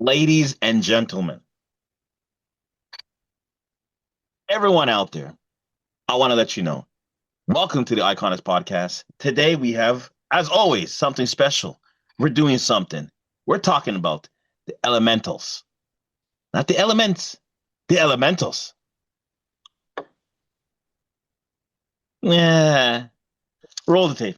Ladies and gentlemen, everyone out there, I want to let you know. Welcome to the Iconis podcast. Today we have, as always, something special. We're doing something. We're talking about the elementals. Not the elements, the elementals. Yeah. Roll the tape.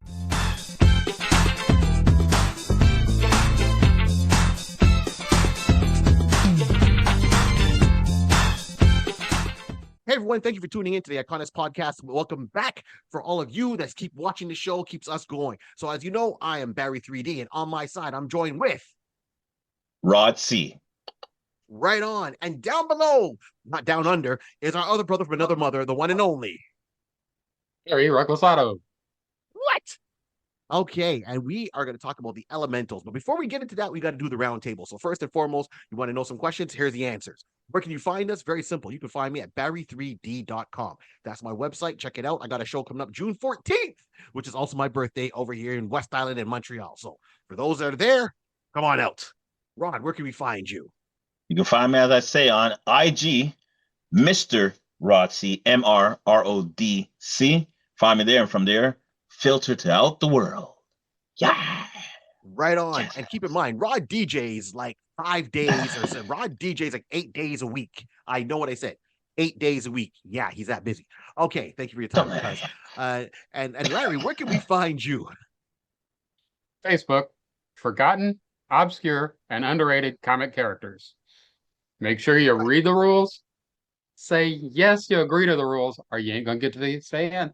Hey everyone, thank you for tuning in to the Iconis podcast. Welcome back for all of you that keep watching the show, keeps us going. So as you know, I am Barry 3D, and on my side, I'm joined with Rod C. right on. And down below, not down under, is our other brother from another mother, the one and only. Harry Recklessado. What? Okay, and we are going to talk about the elementals. But before we get into that, we got to do the round table. So first and foremost, you want to know some questions? Here's the answers. Where can you find us? Very simple. You can find me at barry3d.com. That's my website. Check it out. I got a show coming up June 14th, which is also my birthday over here in West Island in Montreal. So for those that are there, come on out. Rod, where can we find you? You can find me, as I say, on IG, Mr. Rod C, MRRODC. Find me there, and from there, filter to out the world. Yeah. Right on. Yes. And keep in mind, Rod DJs like 5 days or so. Rod DJs like 8 days a week. I know what I said. 8 days a week. Yeah, he's that busy. Okay, thank you for your time, guys. And Larry, where can we find you? Facebook, forgotten, obscure, and underrated comic characters. Make sure you read the rules. Say yes, you agree to the rules, or you ain't gonna get to stay in.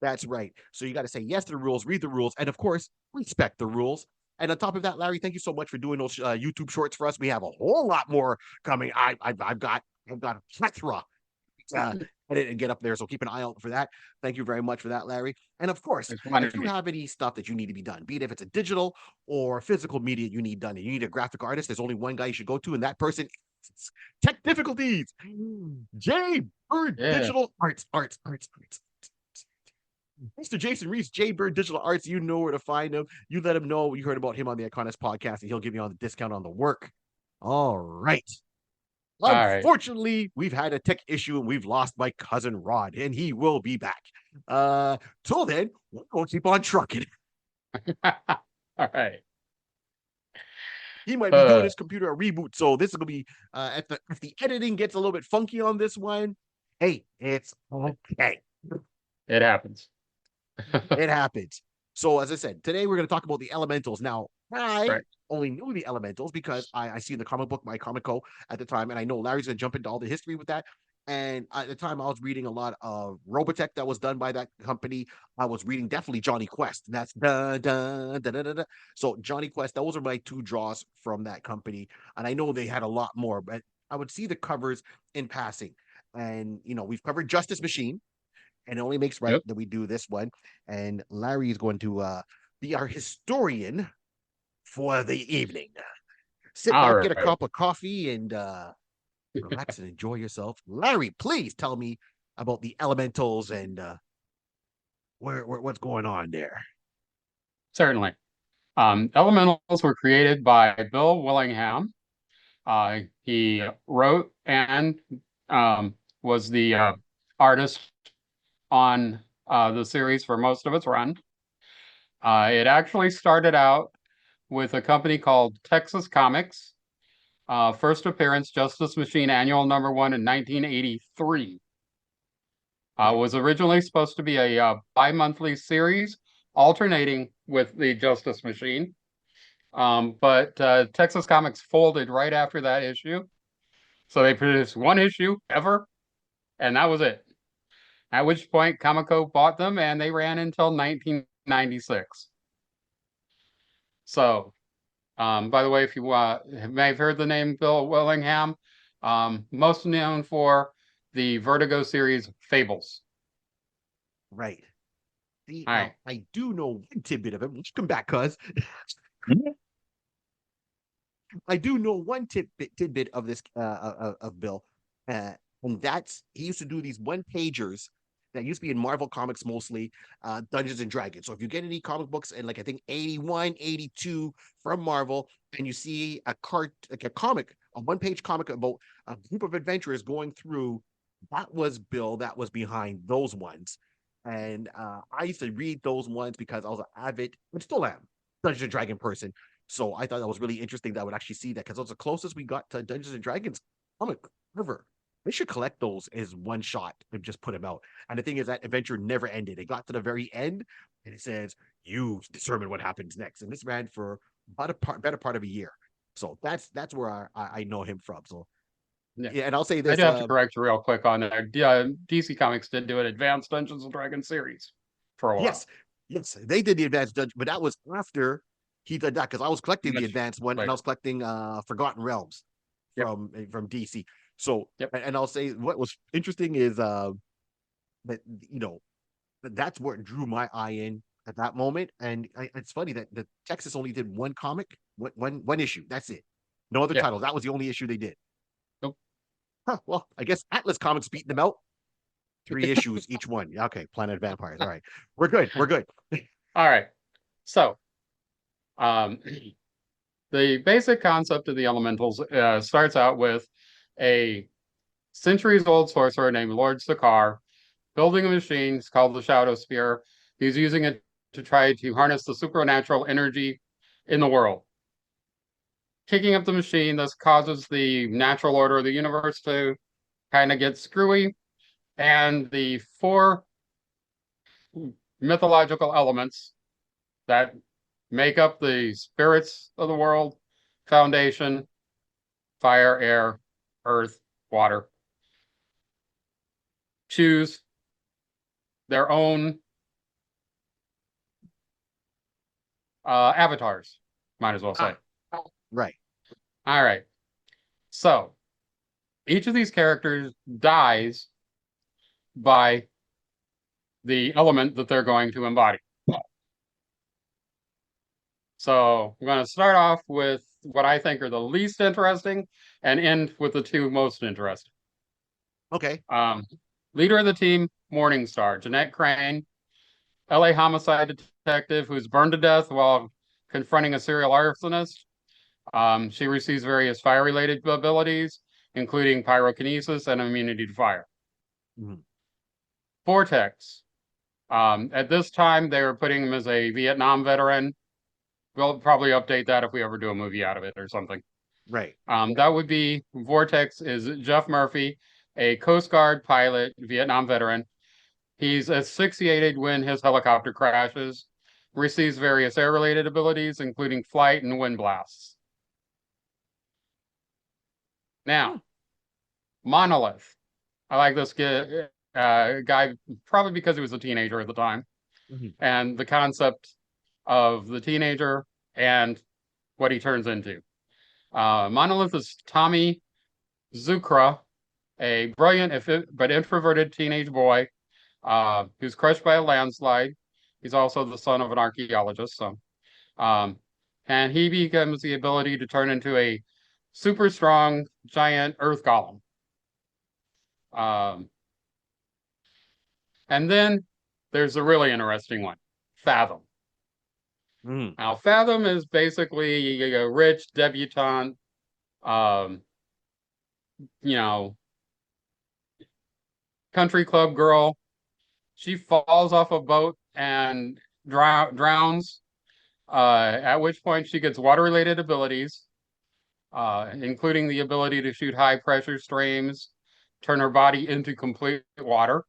That's right. So you got to say yes to the rules, read the rules, and of course, respect the rules. And on top of that, Larry, thank you so much for doing those YouTube shorts for us. We have a whole lot more coming. I've got a plethora. I didn't get up there, so keep an eye out for that. Thank you very much for that, Larry. And of course, if you have any stuff that you need to be done, be it if it's a digital or physical media you need done, and you need a graphic artist, there's only one guy you should go to, and that person is Tech Difficulties. J Bird Digital Arts. Mr. Jason Reese, J Bird Digital Arts, you know where to find him. You let him know you heard about him on the Iconis podcast, and he'll give you on the discount on the work. All right. Unfortunately, we've had a tech issue and we've lost my cousin Rod, and he will be back. Till then, we'll keep on trucking. All right. He might be doing his computer a reboot, so this is gonna be if the editing gets a little bit funky on this one. Hey, it's okay. It happens. It happens. So as I said, today we're going to talk about the elementals. Now, I only knew the elementals because I see the comic book, my Comico at the time, and I know Larry's going to jump into all the history with that. And at the time, I was reading a lot of Robotech that was done by that company. I was reading definitely Johnny Quest, and that's da da da da da. Da. So Johnny Quest, those are my two draws from that company, and I know they had a lot more, but I would see the covers in passing. And we've covered Justice Machine. And it only makes right that we do this one. And Larry is going to be our historian for the evening. Sit back, get a cup of coffee, and relax and enjoy yourself. Larry, please tell me about the elementals and what's going on there. Certainly. Elementals were created by Bill Willingham. He wrote and was the artist on the series for most of its run. It actually started out with a company called Texas Comics. First appearance, Justice Machine Annual #1 in 1983. Was originally supposed to be a bi-monthly series alternating with the Justice Machine. But Texas Comics folded right after that issue. So they produced one issue ever, and that was it. At which point, Comico bought them, and they ran until 1996. So, by the way, if you may have heard the name Bill Willingham, most known for the Vertigo series Fables. Right. I do know one tidbit of it. Let's come back, cuz. I do know one tidbit of this of Bill, and that's he used to do these one pagers that used to be in Marvel Comics mostly, Dungeons and Dragons. So if you get any comic books in like I think 81, 82 from Marvel, and you see a comic, a one-page comic about a group of adventurers going through, that was Bill that was behind those ones. And I used to read those ones because I was an avid, and still am, Dungeons and Dragon person. So I thought that was really interesting that I would actually see that because that was the closest we got to Dungeons and Dragons comic ever. They should collect those as one shot and just put them out. And the thing is, that adventure never ended. It got to the very end, and it says, "You determine what happens next." And this ran for about better part of a year. So that's where I know him from. So yeah, and I'll say I this: do have to correct you real quick on that. DC Comics did do an Advanced Dungeons and Dragons series for a while. yes, they did the advanced dungeon, but that was after he did that because I was collecting the advanced one and I was collecting Forgotten Realms from DC. So and I'll say what was interesting is that that's what drew my eye in at that moment. And it's funny that the Texas only did one comic, one issue. That's it. No other titles. That was the only issue they did. Nope. Huh, well, I guess Atlas Comics beat them out. 3 issues each one. Okay, Planet Vampires. All right, we're good. We're good. All right. So, the basic concept of the elementals starts out with a centuries-old sorcerer named Lord Sakar building a machine called the Shadow Sphere. He's using it to try to harness the supernatural energy in the world. Kicking up the machine, this causes the natural order of the universe to kind of get screwy, and the 4 mythological elements that make up the spirits of the world: foundation, fire, air, earth, water, choose their own avatars, might as well say. Right. All right. So each of these characters dies by the element that they're going to embody. So I'm going to start off with what I think are the least interesting and end with the 2 most interesting. Okay. Leader of the team, Morningstar, Jeanette Crane, LA homicide detective who's burned to death while confronting a serial arsonist. She receives various fire-related abilities, including pyrokinesis and immunity to fire. Mm-hmm. Vortex. At this time, they were putting him as a Vietnam veteran. We'll probably update that if we ever do a movie out of it or something. Right. That would be Vortex is Jeff Murphy, a Coast Guard pilot, Vietnam veteran. He's asphyxiated when his helicopter crashes, receives various air-related abilities, including flight and wind blasts. Now, Monolith. I like this guy probably because he was a teenager at the time. Mm-hmm. And the concept of the teenager and what he turns into. Monolith is Tommy Zukra, a brilliant but introverted teenage boy who's crushed by a landslide. He's also the son of an archaeologist. And he becomes the ability to turn into a super strong giant earth golem. And then there's a really interesting one, Fathom. Mm. Now, Fathom is basically a rich debutante, country club girl. She falls off a boat and drowns, at which point she gets water-related abilities, including the ability to shoot high-pressure streams, turn her body into complete water.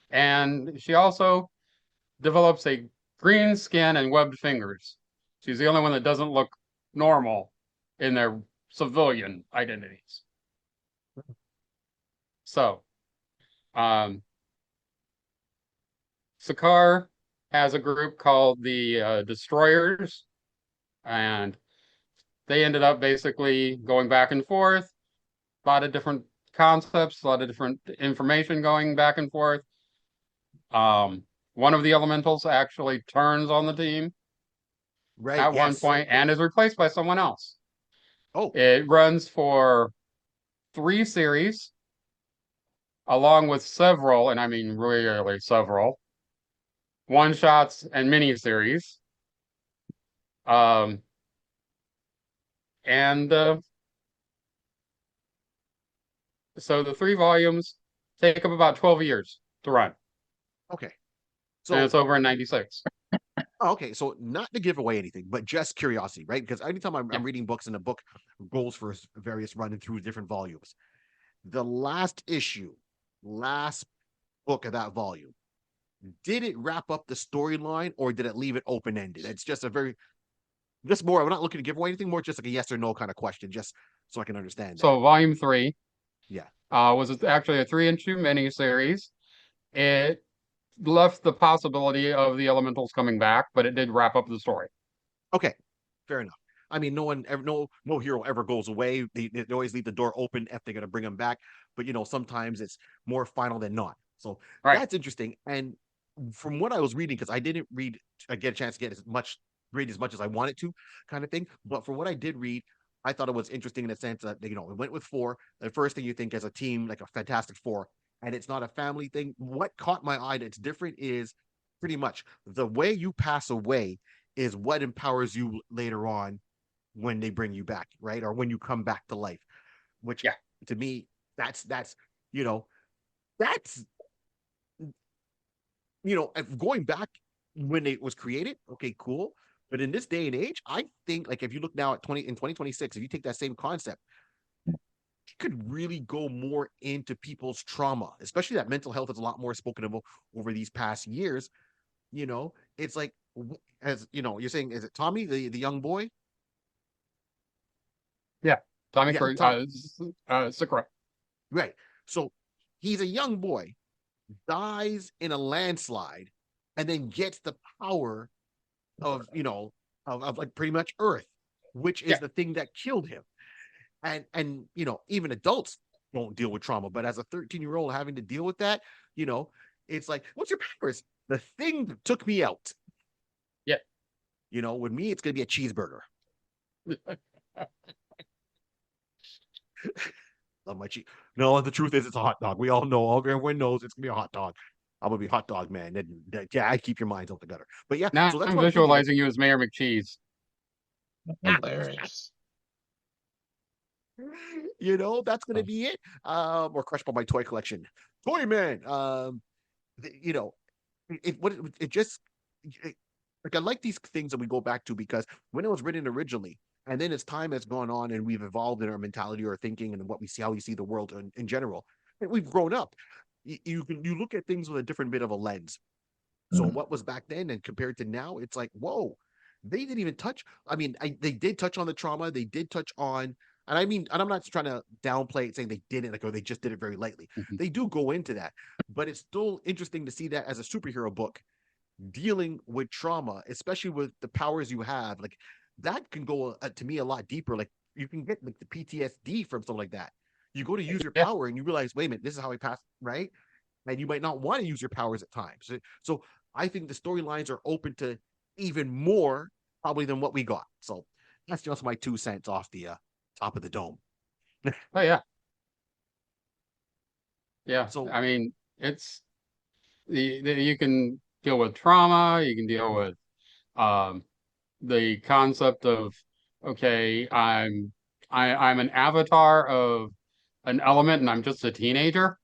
And she also develops a green skin and webbed fingers. She's the only one that doesn't look normal in their civilian identities. So, Sakar has a group called the Destroyers, and they ended up basically going back and forth. A lot of different concepts, a lot of different information going back and forth. One of the elementals actually turns on the team at one point and is replaced by someone else. Oh. It runs for 3 series. along with several, and I mean really several, one-shots and miniseries. Um, and So the 3 volumes take up about 12 years to run, Okay. and So it's over in 96. okay, so not to give away anything, but just curiosity, right? Because anytime Yeah. I'm reading books and a book goes for various running through different volumes, the last issue, last book of that volume, did it wrap up the storyline or did it leave it open ended? It's just a very, just more. I'm not looking to give away anything more, just like a yes or no kind of question, just so I can understand that. So volume 3 Yeah. was actually a 3-issue miniseries. It left the possibility of the elementals coming back, but it did wrap up the story. Okay. Fair enough. I mean, no one ever, no hero ever goes away. They always leave the door open if they're gonna bring them back. But sometimes it's more final than not. So Right. that's interesting. And from what I was reading, because I didn't read, I get a chance to get read as much as I wanted to, kind of thing. But for what I did read, I thought it was interesting in the sense that it went with four. The first thing you think as a team, like a Fantastic Four, and it's not a family thing. What caught my eye that's different is pretty much the way you pass away is what empowers you later on when they bring you back, right? Or when you come back to life, which Yeah. to me, that's you know, that's going back when it was created, okay, cool. But in this day and age, I think like if you look now at 2026, if you take that same concept, it could really go more into people's trauma, especially that mental health is a lot more spoken of over these past years. It's like as you're saying, is it Tommy, the young boy? Yeah. Tommy Yeah, for Sakura. right. So he's a young boy, dies in a landslide, and then gets the power of of like pretty much Earth, which is Yeah. the thing that killed him. And even adults don't deal with trauma, but as a 13-year-old having to deal with that, it's like, what's your powers? The thing that took me out. Yeah. With me, it's gonna be a cheeseburger. Love my cheese. No, the truth is, it's a hot dog. We all know. Everyone knows it's gonna be a hot dog. I'm gonna be a hot dog man. Yeah, I keep your minds out the gutter. But yeah, Now so that's I'm what I'm thinking. Like, visualizing you as Mayor McCheese. Hilarious. That's gonna be it. Or crushed by my toy collection. Toy man. You know, it just like I like these things that we go back to because when it was written originally, and then as time has gone on and we've evolved in our mentality or thinking and what we see, how we see the world in general, and we've grown up. You look at things with a different bit of a lens. So Mm. what was back then and compared to now, it's like, whoa, they didn't even touch. I mean, they did touch on the trauma. They did touch on, and I mean, and I'm not trying to downplay it, saying they didn't, like, or they just did it very lightly. Mhm. They do go into that, but it's still interesting to see that as a superhero book dealing with trauma, especially with the powers you have. Like that can go to me a lot deeper. Like you can get like the PTSD from something like that. You go to use your Yeah. power and you realize, wait a minute, this is how I passed, right? And you might not want to use your powers at times. So I think the storylines are open to even more probably than what we got. So that's just my 2 cents off the top of the dome. Oh yeah. Yeah. So I mean, it's you can deal with trauma, you can deal with um the concept of okay, I'm an avatar of an element and I'm just a teenager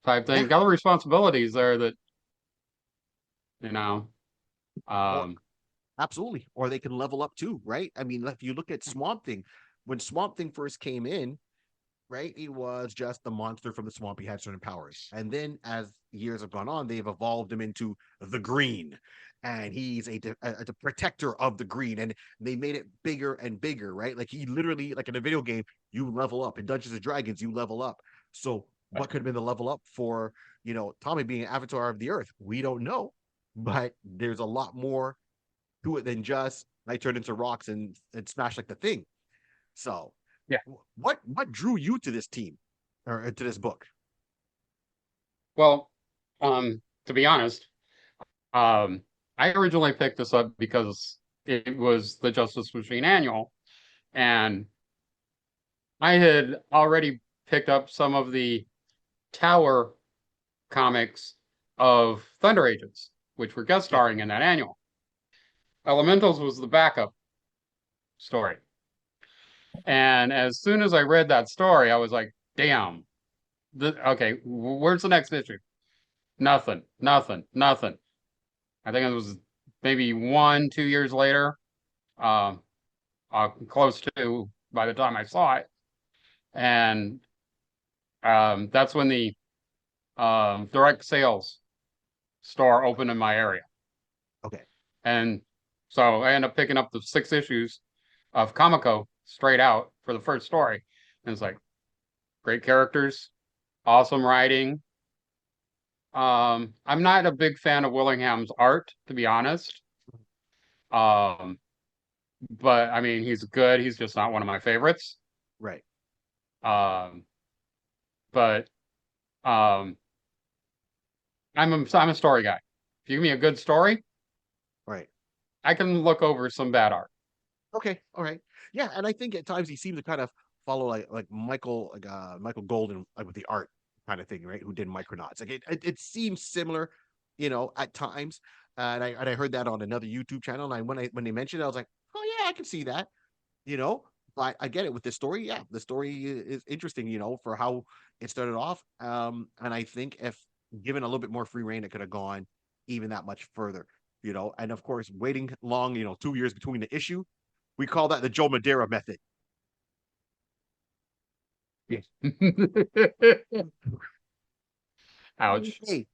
type yeah, thing. Got the responsibilities there that, you know, or um absolutely, or they can level up too, right? I mean, if you look at Swamp Thing, when Swamp Thing first came in, right? He was just the monster from the swamp. He had certain powers. And then as years have gone on, they've evolved him into the green. And he's a protector of the green. And they made it bigger and bigger, right? Like he literally, like in a video game, you level up. In Dungeons and Dragons, you level up. So what could have been the level up for, Tommy being an avatar of the earth? We don't know. But there's a lot more to it than just I turned into rocks and smash like the thing. So yeah. what drew you to this team or to this book? Well, to be honest, um I originally picked this up because it was the Justice Machine annual, and I had already picked up some of the Tower comics of Thunder Agents, which were guest starring in that annual. Elementals was the backup story. And as soon as I read that story, I was like, damn, okay, where's the next issue? Nothing. I think it was maybe 2 years later, um, close to by the time I saw it. And that's when the direct sales store opened in my area. Okay. And so I ended up picking up the 6 issues of Comico straight out for the first story. And it's like, great characters, awesome writing. I'm not a big fan of Willingham's art, to be honest. But I mean, he's good. He's just not one of my favorites. Right. But I'm a story guy. If you give me a good story, Right. I can look over some bad art. Okay. All right. Yeah, and I think at times he seems to kind of follow like Michael Golden with the art kind of thing, right? Who did Micronauts? Like it seems similar, at times. And I heard that on another YouTube channel. And when they mentioned it, I was like, oh yeah, I can see that. But I get it with this story. Yeah, the story is interesting, for how it started off. And I think if given a little bit more free reign, it could have gone even that much further. And of course, waiting long, 2 years between the issue, we call that the Joe Madeira method. Yes. Ouch. Hey,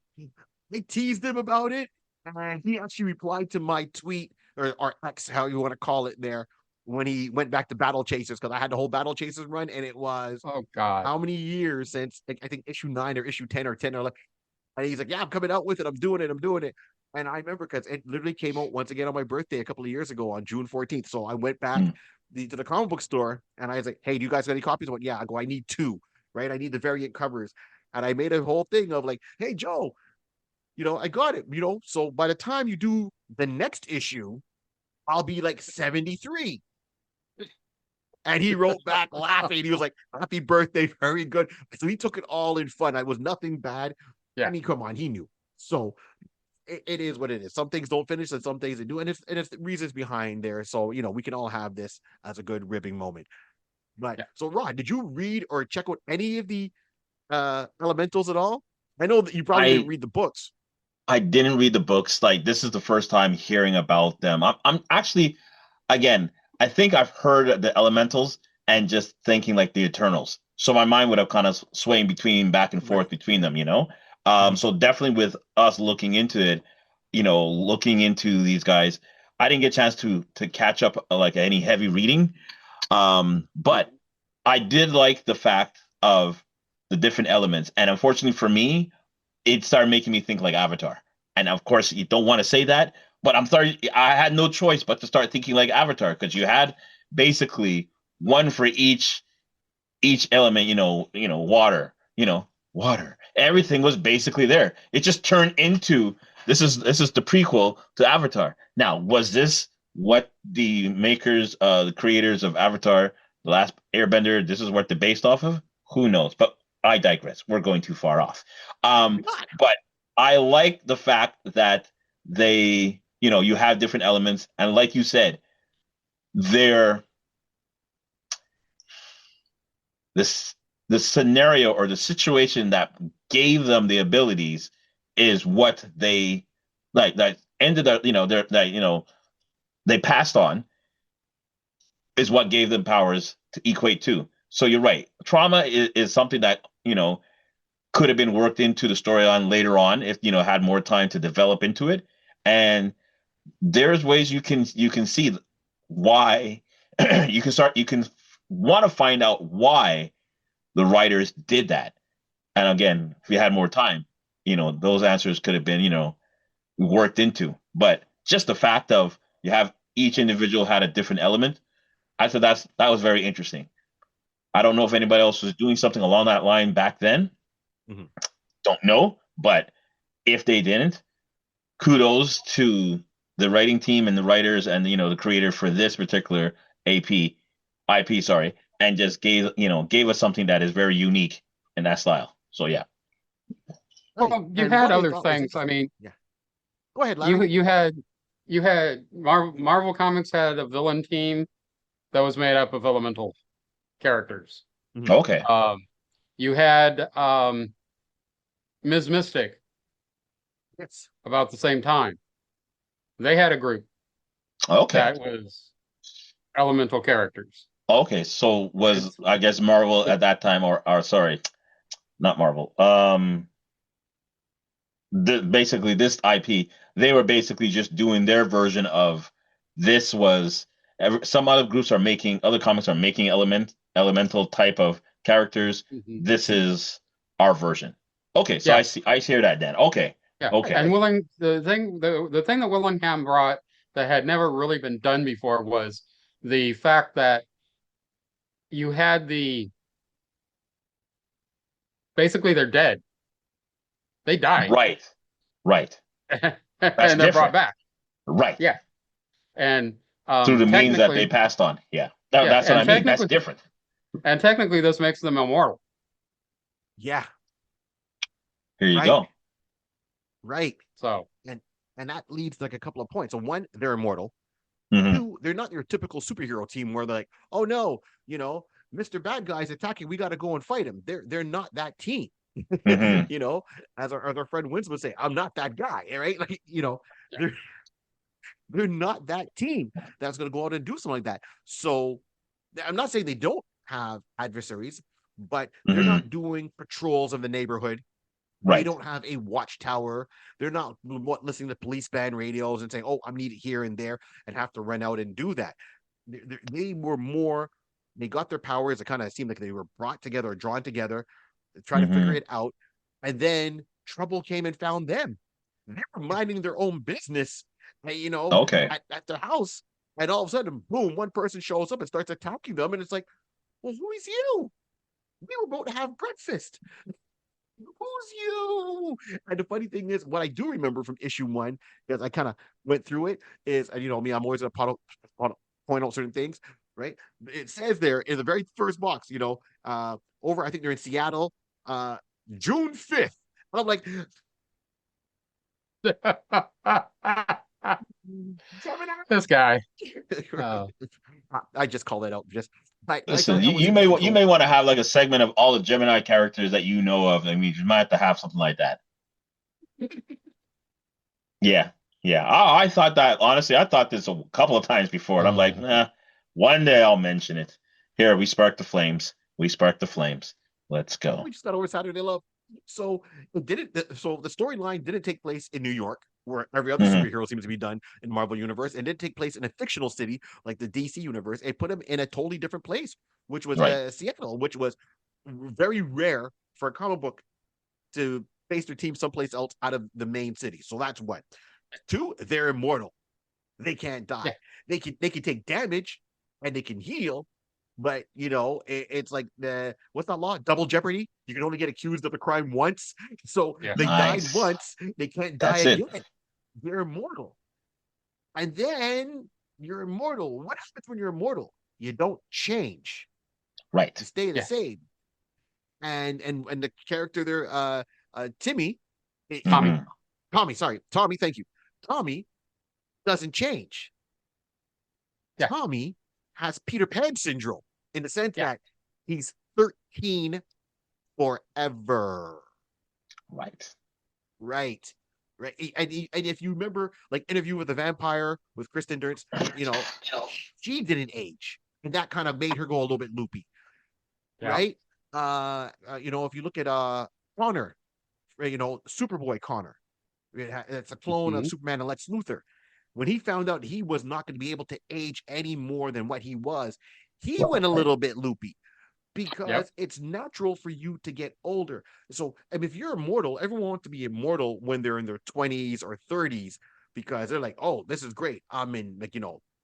I teased him about it, and he actually replied to my tweet or X, how you want to call it there, when he went back to Battle Chasers, because I had the whole Battle Chasers run, and it was Oh God. how many years since I think issue 9 or issue 10 or 10 or 11. And he's like, yeah, I'm coming out with it. I'm doing it. And I remember because it literally came out once again on my birthday a couple of years ago on June 14th. So I went back to the comic book store and I was like, hey, do you guys got any copies? I went, yeah. I go, I need 2, right? I need the variant covers. And I made a whole thing of like, hey, Joe, I got it, So by the time you do the next issue, I'll be like 73. And he wrote back laughing. He was like, happy birthday. Very good. So he took it all in fun. I was nothing bad. Yeah. I mean, come on, he knew. So it is what it is. Some things don't finish and some things they do. And it's reasons behind there. So, we can all have this as a good ribbing moment. But So Rod, did you read or check out any of the elementals at all? I know that you probably didn't read the books. I didn't read the books. Like, this is the first time hearing about them. I'm actually, again, I think I've heard the elementals and just thinking like the Eternals. So my mind would have kind of swaying back and forth between them, So definitely with us looking into it, looking into these guys, I didn't get a chance to catch up like any heavy reading. But I did like the fact of the different elements. And unfortunately for me, it started making me think like Avatar. And of course, you don't want to say that, but I had no choice but to start thinking like Avatar, because you had basically one for each element, water. Everything was basically there. It just turned into this is the prequel to Avatar. Now, was this what the makers, the creators of Avatar, The Last Airbender, this is what they're based off of? Who knows? But I digress. We're going too far off. But I like the fact that they, you have different elements, and like you said, the scenario or the situation that gave them the abilities is what they like that ended up, they passed on, is what gave them powers to equate to. So you're right. Trauma is something that, could have been worked into the storyline later on if, had more time to develop into it. And there's ways you can see why you can want to find out why the writers did that. And again, if you had more time, those answers could have been, worked into. But just the fact of you have each individual had a different element, I thought that was very interesting. I don't know if anybody else was doing something along that line back then. Mm-hmm. Don't know, but if they didn't, kudos to the writing team and the writers and the creator for this particular IP, sorry. and just gave us something that is very unique in that style. So yeah. Right. Well, you And had what I other thought was things. I interesting. mean, Yeah. Go ahead, Larry. you had Marvel Comics had a villain team that was made up of elemental characters. Mhm. Okay. You had Ms. Mystic Yes. about the same time. They had a group Okay. that was elemental characters. Okay. So was It's I guess Marvel at that time, or sorry, not Marvel. Basically this IP, they were basically just doing their version of this was some other groups are making other comics are making elemental type of characters. Mhm. This is our version. Okay, so Yes. I hear that then. Okay. Yeah. Okay. And the thing that Willingham brought that had never really been done before was the fact that you had the basically they're dead. They died Right. Right. That's and they're brought different. back. Right. Yeah. And Through the means that they technically, passed on. Yeah. yeah, That's what I mean. That's different. and technically this makes them immortal. yeah. Here you Right. go. Right. So And that leads to like a couple of points. So one, they're immortal. Hmm. Two, they're not your typical superhero team where they're like, oh no, Mr. Bad Guy's attacking. We got to go and fight him. They're not that team. Hmm. you know, as our friend Winston would say, I'm not that guy, right? Like, they're they're not that team that's going to go out and do something like that. So I'm not saying they don't have adversaries, but they're Hmm. not doing patrols of the neighborhood. They Right. don't have a watchtower. They're not listening to police band radios and saying, "Oh, I'm needed here and there," and have to run out and do that. They were more. They got their powers. It kind of seemed like they were brought together or drawn together to try to figure Hmm. it out. And then trouble came and found them. They were minding their own business, Okay. at their house. And all of a sudden, boom, one person shows up and starts attacking them. And it's like, well, who is you? We were about to have breakfast. Who's you? And the funny thing is, what I do remember from issue one, because I kind of went through it, is me, I'm always going to point out certain things, right? It says there in the very first box, over, I think they're in Seattle, June 5th. And I'm like, this guy. I just call that out. I Listen, thought that was you interesting. you may want to have like a segment of all the Gemini characters that you know of. I mean, you might have to have something like that. Yeah, yeah. I thought that honestly. I thought this a couple of times before, and I'm like, nah. One day I'll mention it. Here, we spark the flames. We spark the flames. Let's go. We just got over Saturday Love. So it didn't. So the storyline didn't take place in New York, where every other Hmm. superhero seems to be done in the Marvel universe, and didn't take place in a fictional city like the DC universe. It put him in a totally different place, which was Right. Seattle, which was very rare for a comic book to base their team someplace else out of the main city. So that's one. Two, they're immortal. They can't die. Yeah. They can take damage and they can heal, but it's like what's that law? Double jeopardy. You can only get accused of a crime once. So Yeah. they died Nice. once, they can't die That's it. again. They're immortal. And then you're immortal. What happens when you're immortal? You don't change. Right. You stay the Yeah. same. And the character there, Timmy, Tommy. Mhm. Tommy, thank you. Tommy doesn't change. Yeah. Tommy has Peter Pan syndrome in the sense Yeah. that he's 13 forever. Right. Right. Right. And if you remember, like Interview with the Vampire with Kristen Dunst, she didn't age. And that kind of made her go a little bit loopy. Yeah. Right. If you look at Connor, Superboy Connor, it's a clone of Mhm. Superman and Lex Luthor. When he found out he was not going to be able to age any more than what he was, he went a little bit loopy because it's natural for you to get older. So, if you're immortal, everyone wants to be immortal when they're in their 20s or 30s because they're like, oh, this is great. I'm in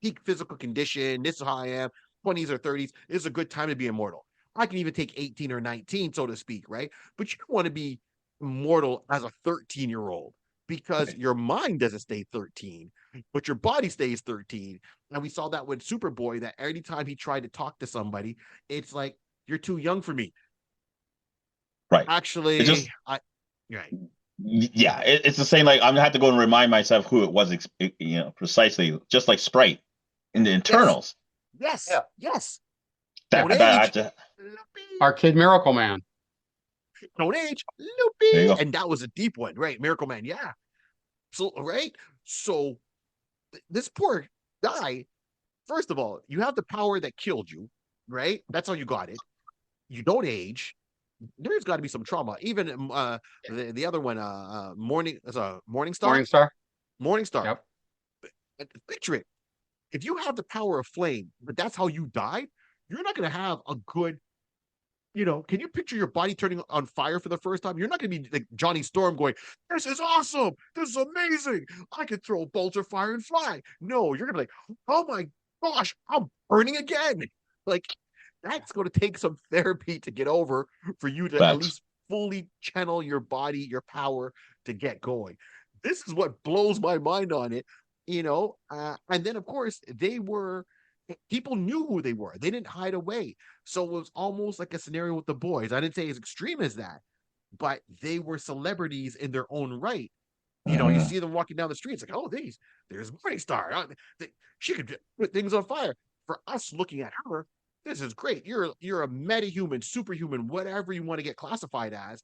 peak physical condition. This is how I am. 20s or 30s is a good time to be immortal. I can even take 18 or 19, so to speak, right? But you don't want to be immortal as a 13-year-old because your mind doesn't stay 13. but your body stays 13. And we saw that with Superboy, that anytime he tried to talk to somebody, it's like, you're too young for me. Right. It just, Actually, right. yeah, it's the same. Like I'm gonna have to go and remind myself who it was, precisely. Just like Sprite in the Yes, internals. yes, Yeah. yes. Don't That age. that Our kid Miracle Man. Don't age. there you Loopy. go. And that was a deep one, right? Miracle Man, yeah. So, right? So, this poor guy, first of all, you have the power that killed you, right? That's how you got it. You don't age. There's got to be some trauma. Even the other one, Morning Star, Morningstar. Morning Star. Yep. Picture it. If you have the power of flame, but that's how you died, you're not going to have a good. Can you picture your body turning on fire for the first time? You're not going to be like Johnny Storm going, "This is awesome. This is amazing. I can throw bolts of fire and fly." No, you're going to be like, "Oh my gosh, I'm burning again." Like, that's going to take some therapy to get over for you to at Facts. least fully channel your body, your power to get going. This is what blows my mind on it, and then, of course, people knew who they were. They didn't hide away. So it was almost like a scenario with the boys. I didn't say as extreme as that, but they were celebrities in their own right. You Mhm. see them walking down the street. It's like, oh, there's Morning Star. She could put things on fire. For us looking at her, this is great. You're a metahuman, superhuman, whatever you want to get classified as.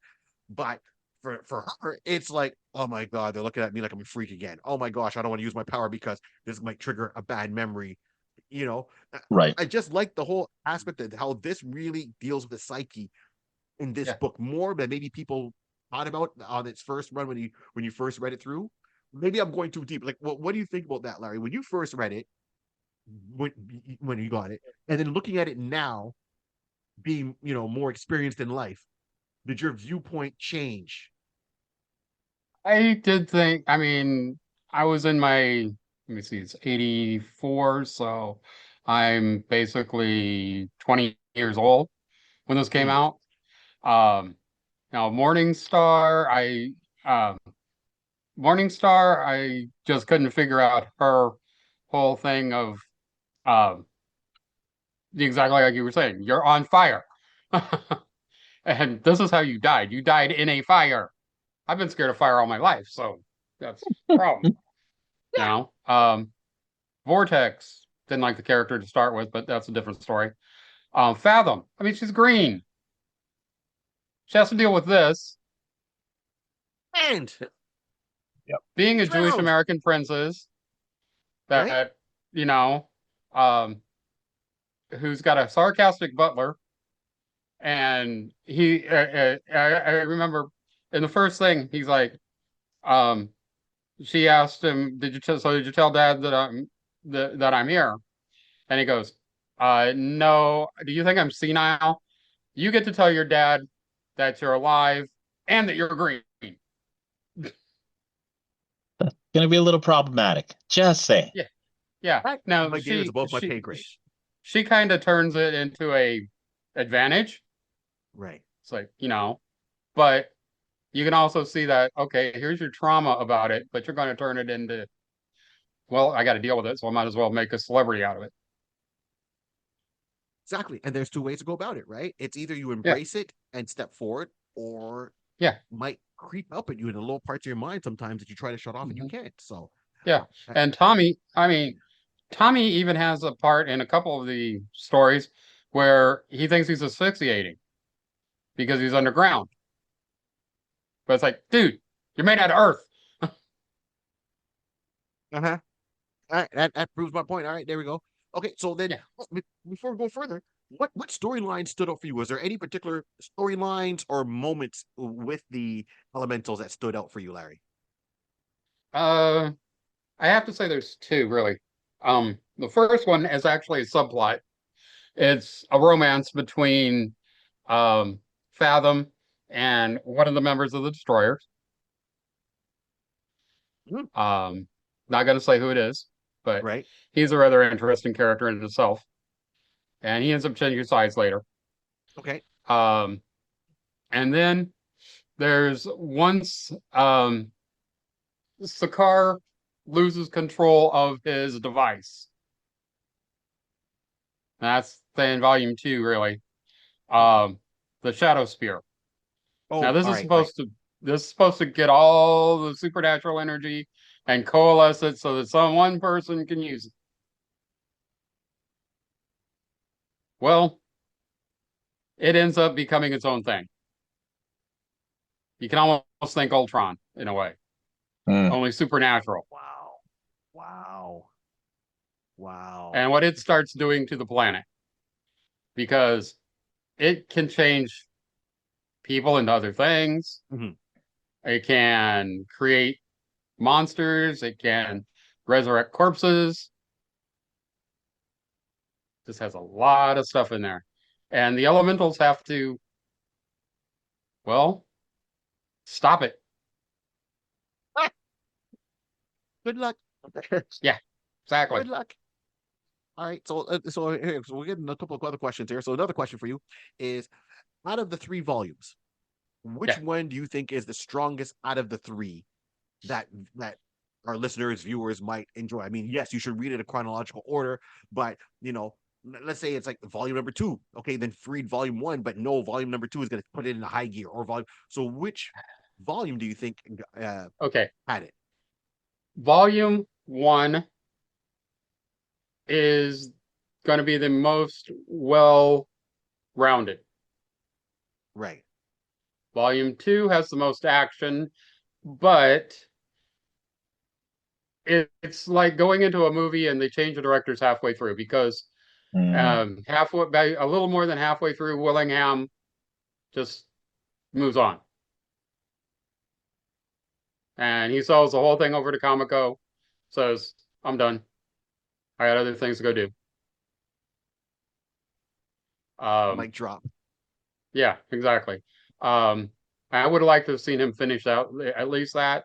But for her, it's like, oh my God, they're looking at me like I'm a freak again. Oh my gosh, I don't want to use my power because this might trigger a bad memory. You know, Right. I just like the whole aspect of how this really deals with the psyche in this Yeah. book more than maybe people thought about on its first run when you first read it through. Maybe I'm going too deep. Like, what do you think about that, Larry? When you first read it, when when you got it, and then looking at it now, being more experienced in life, did your viewpoint change? I did think, I mean, I was in my, let me see, it's 84, so I'm basically 20 years old when this came Mm, out. Um, now um, Morningstar, I just couldn't figure out her whole thing of um exactly like you were saying, you're on fire. And this is how you died. You died in a fire. I've been scared of fire all my life, so that's a problem. You yeah, know? Vortex didn't like the character to start with, but that's a different story. Fathom, I mean, she's green. She has to deal with this. and Yep. Being a Jewish drowned, American princess right? that, you know, um, who's got a sarcastic butler. And I remember in the first thing, he's like, um, she asked him, did you tell dad that I'm here? And he goes, no. Do you think I'm senile? You get to tell your dad that you're alive and that you're green. Gonna be a little problematic. Just saying. Yeah, yeah. That Now my game is above my pay grade, she kind of turns it into a advantage. right? It's like, but you can also see that, okay, here's your trauma about it, but you're going to turn it into, well, I got to deal with it, so I might as well make a celebrity out of it. Exactly. And there's two ways to go about it, right? It's either you Yeah, embrace it and step forward, or yeah, might creep up at you in the low parts of your mind sometimes that you try to shut off and you mhm, can't. So, yeah. And Tommy, I mean, Tommy even has a part in a couple of the stories where he thinks he's asphyxiating because he's underground. But it's like, dude, you're made out of earth. uh-huh. All right, that proves my point. All right, there we go. Okay, so then Yeah. before we go further, what storyline stood out for you? Was there any particular storylines or moments with the elementals that stood out for you, Larry? Uh, I have to say there's two really. The first one is actually a subplot. It's a romance between um, Fathom and one of the members of the Destroyers. Hmm, Um, Not going to say who it is, but right. he's a rather interesting character in himself, and he ends up changing sides later. Okay. Um, and then there's once Sakar. loses control of his device. That's in volume 2, really. The Shadow Spear. Oh, Now all right, right. this is supposed to get all the supernatural energy and coalesce it so that some one person can use it. Well, it ends up becoming its own thing. You can almost think Ultron in a way, Mm. only supernatural. Wow. Wow. Wow. And what it starts doing to the planet, because it can change people into other things. Mhm. It can create monsters. It can resurrect corpses. This has a lot of stuff in there. And the elementals have to, well, stop it. Ah, good luck. Yeah, exactly. Good luck. All right. So we're getting a couple of other questions here. So another question for you is, out of the 3 volumes, which Yeah. one do you think is the strongest out of the 3 that our listeners, viewers might enjoy? I mean, yes, you should read it in chronological order, but let's say it's like volume number 2. Okay, then read volume 1, but no, volume number 2 is going to put it in a high gear or volume. So which volume do you think Okay. had it? Volume 1 is going to be the most well rounded. Right. Volume 2 has the most action, but it's like going into a movie and they change the directors halfway through, because Mm. halfway, a little more than halfway through, Willingham just moves on. And he sells the whole thing over to Comico, says, I'm done. I got other things to go do. Mic drop. Yeah, exactly. I would have liked to have seen him finish out at least that.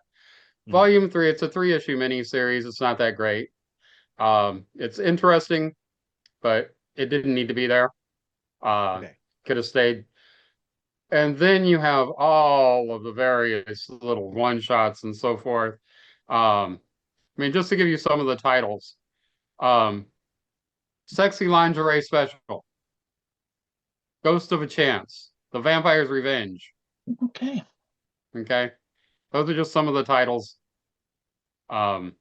Mhm. Volume 3, it's a 3-issue miniseries. It's not that great. It's interesting, but it didn't need to be there. Okay. Could have stayed. And then you have all of the various little one shots and so forth. I mean, just to give you some of the titles, um, Sexy Lingerie Special, Ghost of a Chance, The Vampire's Revenge. Okay. Okay, those are just some of the titles. Um,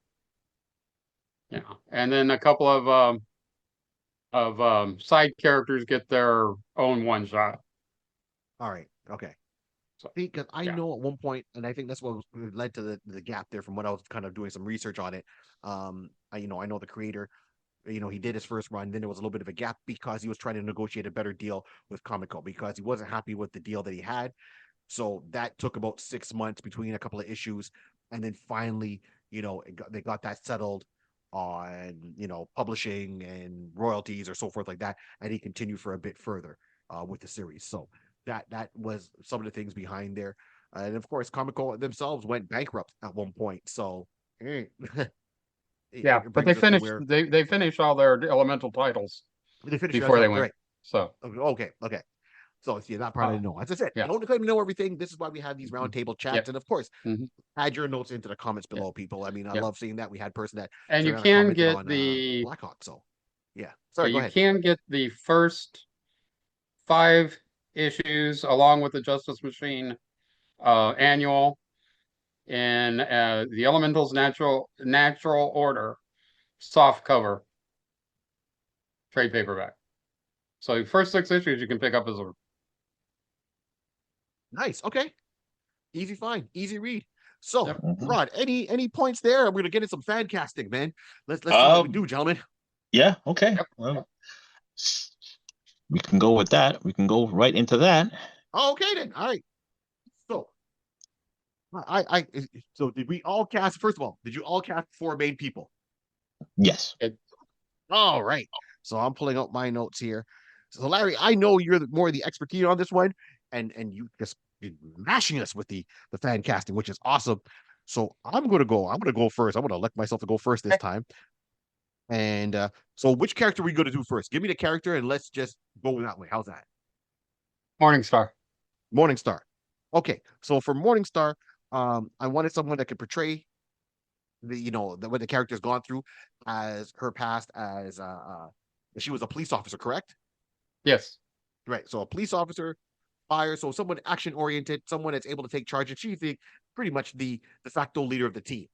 yeah, and then a couple of side characters get their own one shot. All right. Okay. So Because I yeah, know at one point, and I think that's what led to the gap there from when I was kind of doing some research on it. I know the creator, he did his first run, then there was a little bit of a gap because he was trying to negotiate a better deal with Comico because he wasn't happy with the deal that he had. So that took about 6 months between a couple of issues, and then finally, they got that settled on publishing and royalties or so forth like that, and he continued for a bit further with the series. So that was some of the things behind there, and of course, Comico themselves went bankrupt at one point. So yeah. it But they brings us to finished where they finished all their elemental titles they finished it before they off. went. Right. So Okay. Okay. So yeah, that part I uh, know. As I said, yeah, don't claim to know everything. This is why we have these roundtable yeah, chats, and of course, hmm add your notes into the comments yeah, below, people. I mean, I yeah. love seeing that. We had a person that And turned you around and can commented get on the Blackhawk. So yeah, yeah, sorry, go you ahead. can get the first 5 issues along with the Justice Machine annual in the Elementals Natural Order soft cover trade paperback. So the first 6 issues you can pick up as a Nice. Okay, easy find, easy read. So, yep. Mhm. Rod, any points there? We're gonna get in some fan casting, man. Let's see what we Um. do, gentlemen. Yeah. Okay. Yep. Well, we can go with that. We can go right into that. Okay, then. All right. So, so did we all cast? First of all, did you all cast 4 main people? Yes. It, All right. So I'm pulling out my notes here. So Larry, I know you're more the expertise on this one, and you just been mashing us with the fan casting, which is awesome. So I'm gonna go. I'm gonna go first. I'm gonna elect myself to go first this time. And so, which character are we gonna do first? Give me the character, and let's just go that way. How's that? Morningstar. Morningstar. Okay. So for Morningstar, I wanted someone that could portray what the character's gone through as her past as she was a police officer, correct? Yes. Right. So a police officer, fire, so someone action oriented, someone that's able to take charge, and she's pretty much the de facto leader of the team.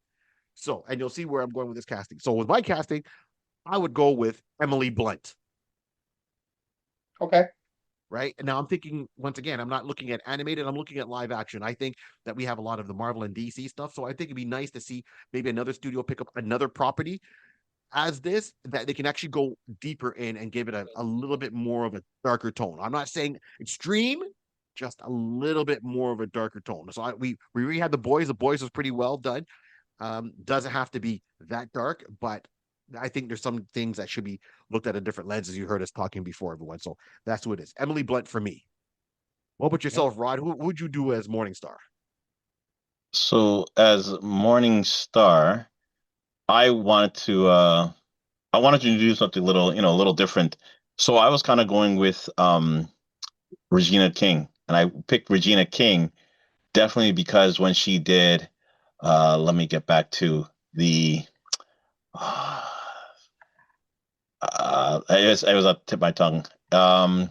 So, and you'll see where I'm going with this casting. So with my casting, I would go with Emily Blunt. Okay. Right. And now I'm thinking, once again, I'm not looking at animated, I'm looking at live action. I think that we have a lot of the Marvel and DC stuff. So I think it'd be nice to see maybe another studio pick up another property as this, that they can actually go deeper in and give it a little bit more of a darker tone. I'm not saying extreme, just a little bit more of a darker tone. So we really had The Boys. The Boys was pretty well done. Doesn't have to be that dark, but I think there's some things that should be looked at a different lens, as you heard us talking before, everyone. So that's who it is. Emily Blunt for me. What about yourself, Rod? Who would you do as Morningstar? So as Morningstar, I wanted to do something a little different. So I was kind of going with Regina King, and I picked Regina King definitely because when she did, let me get back to the, it was up tip of my tongue. The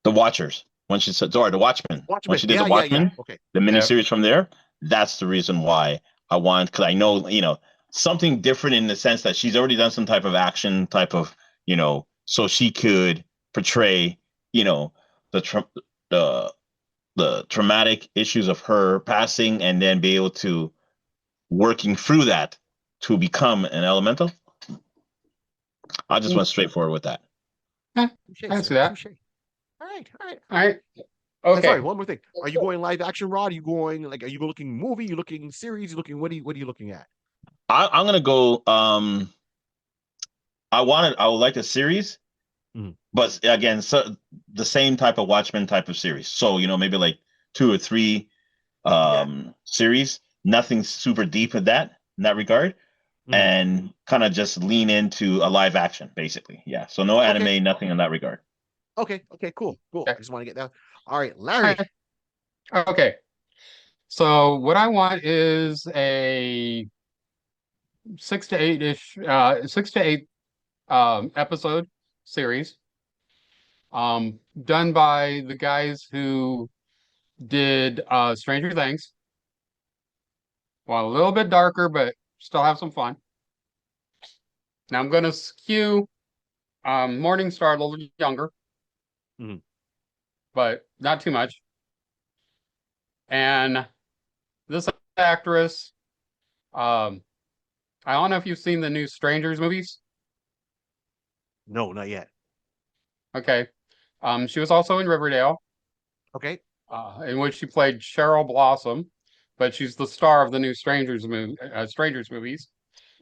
Watchers, when she said, sorry, the Watchmen, when she did the Watchmen, Okay, the miniseries from there. That's the reason why I wanted, because I know, something different in the sense that she's already done some type of action type of, so she could portray, the the the traumatic issues of her passing and then be able to working through that to become an elemental. I just went straight forward with that. I see that. Touché. All right. All right. And Okay. sorry, one more thing. Are you going live action, Rod? Are you going are you looking movie? You looking series? You looking what are you looking at? I'm gonna go. I would like a series, but again, so the same type of Watchmen type of series. So maybe like 2 or 3 series. Nothing super deep in that regard, and kind of just lean into a live action, basically. Yeah. So no anime, nothing in that regard. Okay. Cool. Okay. I just want to get that. All right, Larry. Okay. So what I want is a 6 to 8 episode series, done by the guys who did Stranger Things. Well, a little bit darker, but still have some fun. Now I'm going to skew Morningstar a little younger, but not too much. And this actress, I don't know if you've seen the new Strangers movies. No, not yet. Okay. She was also in Riverdale. Okay. In which she played Cheryl Blossom, but she's the star of the new Strangers movies.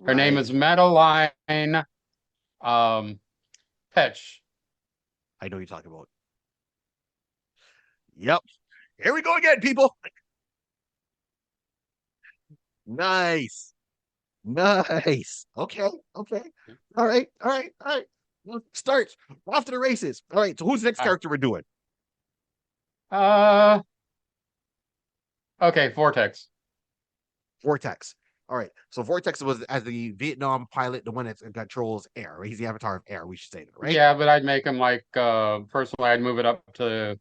Her name is Madeline Petch. I know you're talking about. Yep. Here we go again, people. Nice. Okay. All right. Well, start off to the races. All right. So who's the next character we're doing? Okay, Vortex. All right. So Vortex was as the Vietnam pilot, the one that controls air. Right? He's the avatar of air. We should say that, right? Yeah, but I'd make him like personally, I'd move it up to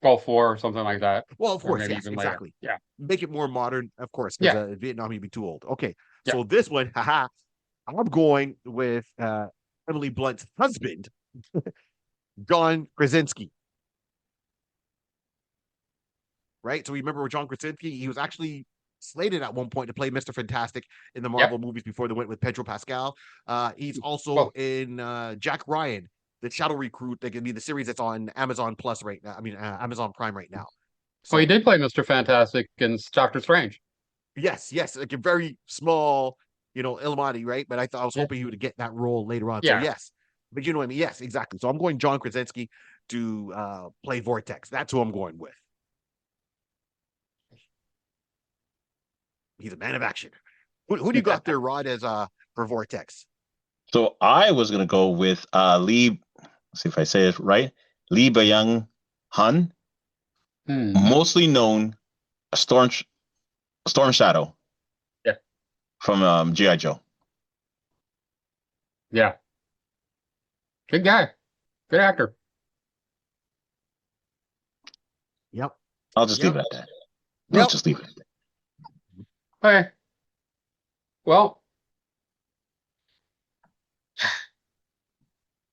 Gulf War or something like that. Well, of course, yes, even exactly. Later. Yeah. Make it more modern, of course, because Vietnam you'd be too old. Okay. So Yeah. this one, I'm going with Emily Blunt's husband, John Krasinski. Right? So we remember with John Krasinski, he was actually slated at one point to play Mr. Fantastic in the Marvel movies before they went with Pedro Pascal. He's also in Jack Ryan, the Shadow Recruit. That can be the series that's on Amazon Plus right now. I mean, Amazon Prime right now. So he did play Mr. Fantastic in Doctor Strange. Yes, like a very small, Illuminati, right? But I was hoping he would get that role later on. Yeah. So yes, but you know what I mean? Yes, exactly. So I'm going John Krasinski to play Vortex. That's who I'm going with. He's a man of action. Who do you got there, Rod, as for Vortex? So I was gonna go with Lee. Let's see if I say it right. Lee Byung Hun, mostly known Storm Shadow. Yeah. from G.I. Joe. Yeah. Good guy. Good actor. Yep. I'll just leave Yep. it at that. I'll Yep. just leave it at that. Okay. Well,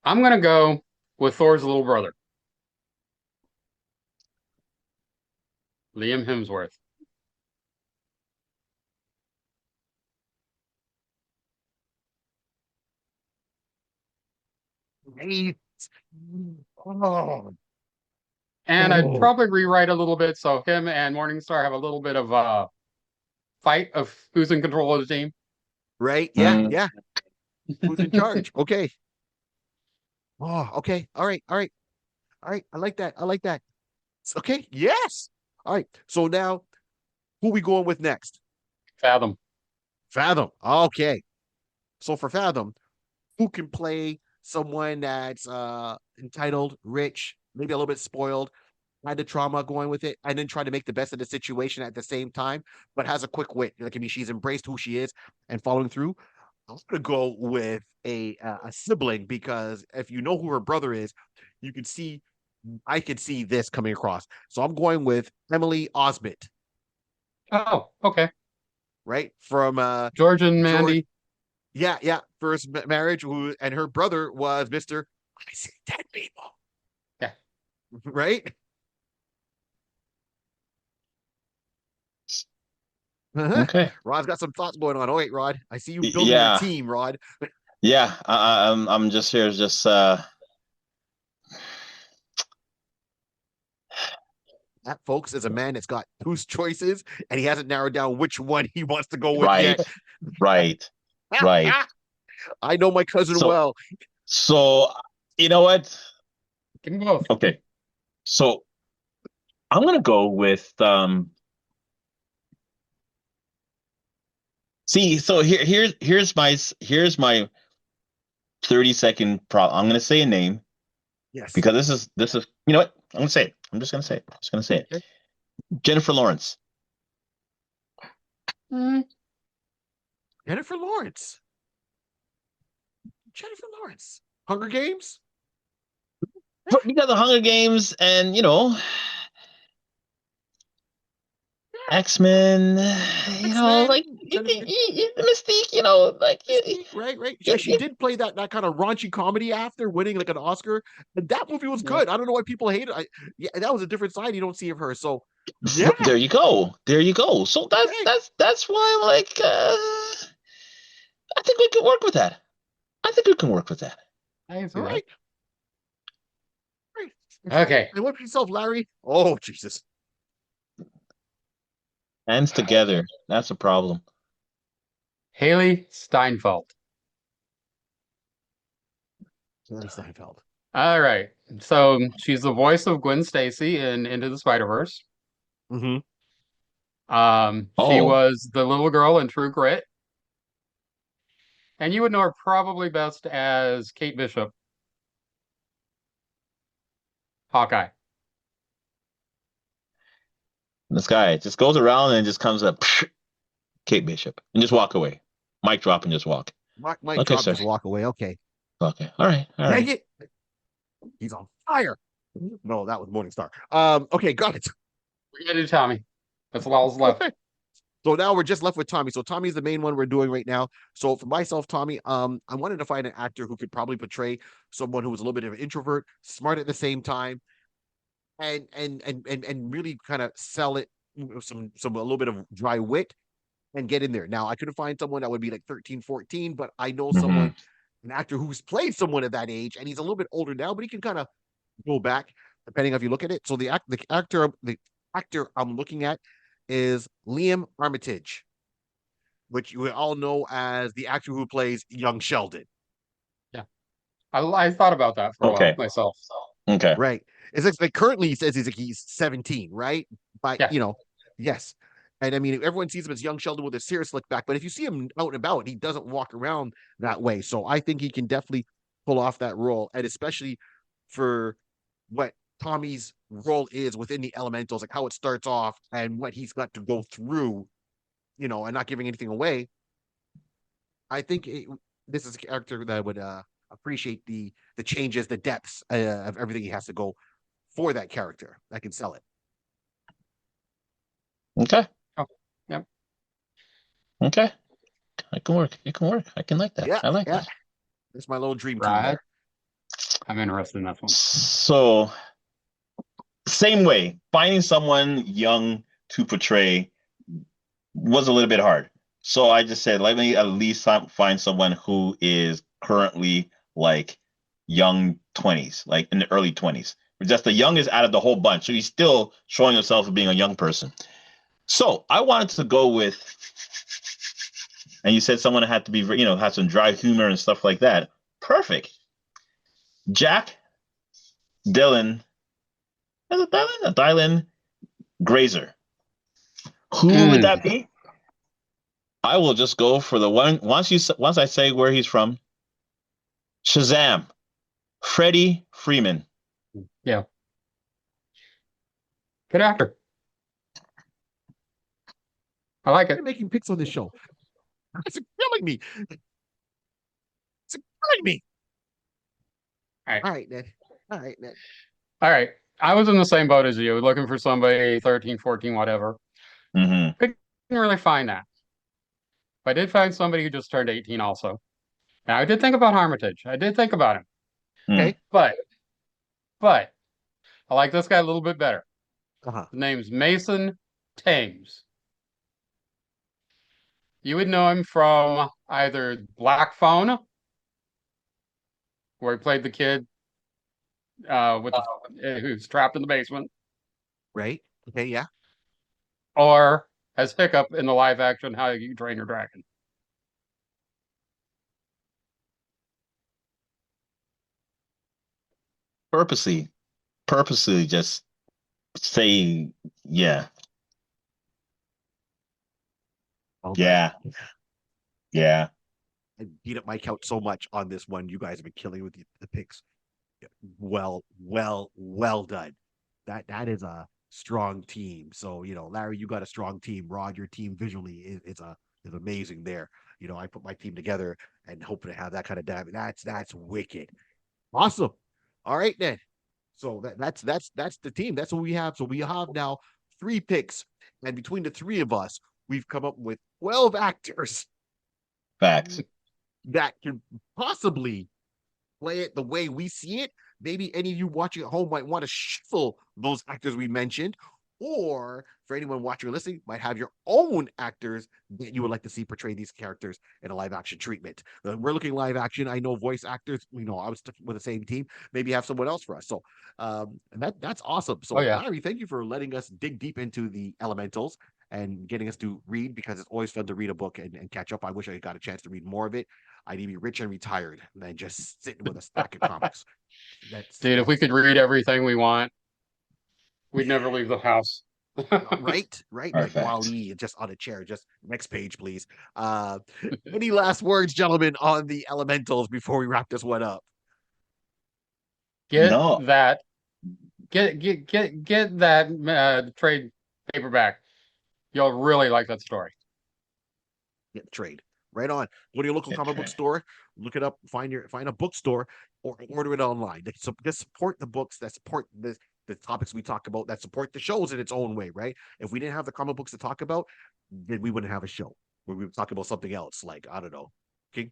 I'm gonna go with Thor's little brother, Liam Hemsworth. Great. Oh. And I'd Oh. probably rewrite a little bit so him and Morningstar have a little bit of a fight of who's in control of the team. Right? Yeah. Mm, Yeah. Who's in charge? Okay. Oh, okay. All right. All right. All right. I like that. I like that. Okay. Yes. All right. So now, who we going with next? Fathom. Fathom. Okay. So for Fathom, who can play someone that's entitled, rich, maybe a little bit spoiled, had the trauma going with it, and then try to make the best of the situation at the same time, but has a quick wit. Like, I mean, she's embraced who she is and following through. I'm gonna go with a sibling because if you know who her brother is, you can see I could see this coming across. So I'm going with Emily Osment, Oh, okay. right? From George and George. Mandy. Yeah, yeah. First marriage, who and her brother was Mr. I see dead people. Yeah. Right? okay. Rod's got some thoughts going on. Oh wait, Rod. I see you building your Yeah. team, Rod. Yeah. I'm just here. Just That, folks, is a man that's got two choices, and he hasn't narrowed down which one he wants to go with right. yet. Right. Right. I know my cousin So well. so you know what? Give them both. Okay. So I'm gonna go with see, so here's my 30-second problem. I'm gonna say a name Yes. because this is you know what? I'm gonna say it. I'm just gonna say it. I'm just gonna say it. Okay. Jennifer Lawrence. Mm, Jennifer Lawrence. Jennifer Lawrence. Hunger Games? Because of Hunger Games and X-Men, X-Men. like Jennifer the Mystique, like Mystique, right, right. She it, did play that kind of raunchy comedy after winning like an Oscar. And that movie was yeah. good. I don't know why people hate it. Yeah, that was a different side you don't see of her. So yeah, there you go. There you go. So that's okay. that's that's why I'm like I think we can work with that. I think we can work with that. I can see All that. right. Right. Okay. And what for yourself, Larry? Oh, Jesus. Hands together. That's a problem. Haley Steinfeld. Larry Steinfeld. All right. So she's the voice of Gwen Stacy in Into the Spider-Verse. Mm-hmm. She Oh, was the little girl in True Grit. And you would know her probably best as Kate Bishop, Hawkeye. this guy just goes around and just comes up, Kate Bishop, and just walk away. Mic drop and just walk. Mike Okay, drop, sir. just walk away. Okay. Okay. All right. All Dang right. it. He's on fire. No, that was Morningstar. Okay, got it. We're gonna do Tommy. That's all's left. Okay. So now we're just left with Tommy. So Tommy's the main one we're doing right now. So for myself, Tommy, I wanted to find an actor who could probably portray someone who was a little bit of an introvert, smart at the same time, and really kind of sell it some a little bit of dry wit and get in there. Now I couldn't find someone that would be like 13, 14, but I know Mm-hmm. someone, an actor who's played someone at that age, and he's a little bit older now, but he can kind of go back depending if you look at it. So the actor I'm looking at is Liam Armitage, which you all know as the actor who plays young Sheldon. Yeah. I thought about that for a while Okay. myself. Okay. Right. It's like currently he says he's 17, right? But Yeah. yes. And I mean, everyone sees him as young Sheldon with a serious look back, but if you see him out and about, he doesn't walk around that way. So I think he can definitely pull off that role, and especially for what Tommy's role is within the elementals, like how it starts off and what he's got to go through, and not giving anything away. I think this is a character that would appreciate the changes, the depths of everything he has to go for that character. That can sell it. Okay. Oh, yep. Okay. It can work. It can work. I can like that. Yeah, I like yeah. that. That's my little dream team Right. there. I'm interested in this one. So, same way, finding someone young to portray was a little bit hard. So I just said, let me at least find someone who is currently like young 20s, like in the early 20s. Just the youngest out of the whole bunch. So he's still showing himself as being a young person. So I wanted to go with, and you said someone had to be, have some dry humor and stuff like that. Perfect. Jack Dylan, is it Dylan? Dylan Grazer. Who would that be? I will just go for the one. Once I say where he's from, Shazam, Freddie Freeman. Yeah. Good actor. I like it. You're making picks on this show. It's killing me. It's killing me. All right, Ned. All right, Ned. All right. I was in the same boat as you, looking for somebody 13, 14, whatever. Mm-hmm. Couldn't really find that. But I did find somebody who just turned 18 also. Now, I did think about Armitage. I did think about him. Okay. But I like this guy a little bit better. Uh-huh. His name's Mason Thames. You would know him from either Black Phone, where he played the kid who's trapped in the basement, Right. Okay. Yeah. or as Hiccup in the live action How You Train Your Dragon. Purposely just say, yeah, yeah, yeah. I beat up my couch so much on this one. You guys have been killing with the picks. Well done. That is a strong team. So Larry, you got a strong team. Rod, your team visually is amazing. There, I put my team together and hoping to have that kind of damage. That's wicked. Awesome. All right then. So that's the team. That's what we have. So we have now 3 picks, and between the 3 of us, we've come up with 12 actors Facts. that can possibly play it the way we see it. Maybe any of you watching at home might want to shuffle those actors we mentioned, or for anyone watching or listening, might have your own actors that you would like to see portray these characters in a live action treatment. We're looking live action. I know voice actors. I was sticking with the same team. Maybe have someone else for us. So that's awesome. So Larry, thank you for letting us dig deep into the elementals and getting us to read, because it's always fun to read a book and catch up. I wish I got a chance to read more of it. I'd be rich and retired than just sitting with a stack of comics. Dude, if we could read everything we want, we'd never leave the house. right like Wally, just on a chair. Just next page, please. Any last words, gentlemen, on the elementals before we wrap this one up? Get that trade paperback. You'll really like that story. Get the trade. Right on. Go to your local comic book store, look it up, find a bookstore, or order it online. So just support the books that support the topics we talk about, that support the shows in its own way, right? If we didn't have the comic books to talk about, then we wouldn't have a show where we would talk about something else, like, I don't know, King.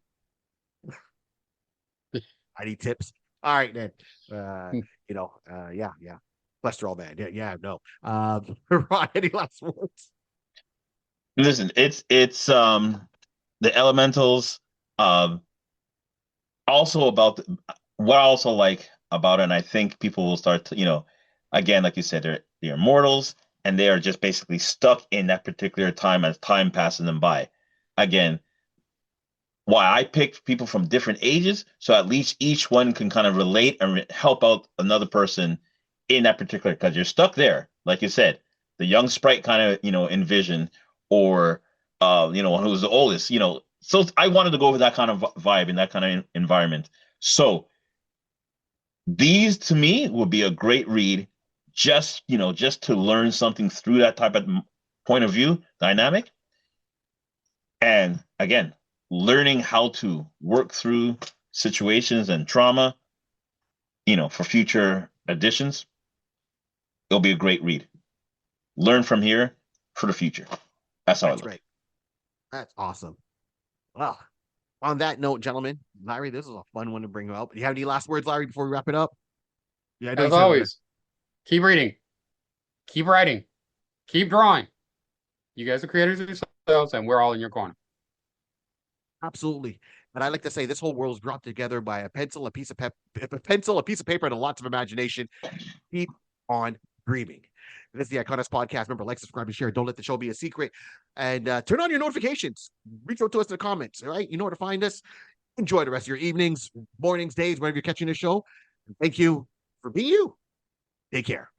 I need tips. All right, then. Yeah. Cholesterol man. Yeah, no. Ron, any last words? Listen, it's the elementals. Also about what I also like about it, and I think people will start to, again, like you said, they're immortals, and they are just basically stuck in that particular time as time passes them by. Again, why I picked people from different ages, so at least each one can kind of relate and help out another person in that particular, because you're stuck there, like you said, the young sprite kind of, envision, or who's the oldest, so I wanted to go with that kind of vibe and that kind of environment. So these to me would be a great read, just to learn something through that type of point of view dynamic. And again, learning how to work through situations and trauma, for future editions, it'll be a great read. Learn from here for the future. That's how I look. Right. That's awesome. Well, on that note, gentlemen, Larry, this is a fun one to bring up. Do you have any last words, Larry, before we wrap it up? Yeah, I know As always, keep reading, keep writing, keep drawing. You guys are creators of yourselves, and we're all in your corner. Absolutely. And I like to say this whole world is brought together by a pencil, a piece of paper, and lots of imagination. Keep on dreaming. This is the Iconis podcast. Remember, like, subscribe, and share. Don't let the show be a secret. And turn on your notifications. Reach out to us in the comments. All right. You know where to find us. Enjoy the rest of your evenings, mornings, days, whenever you're catching the show. And thank you for being you. Take care.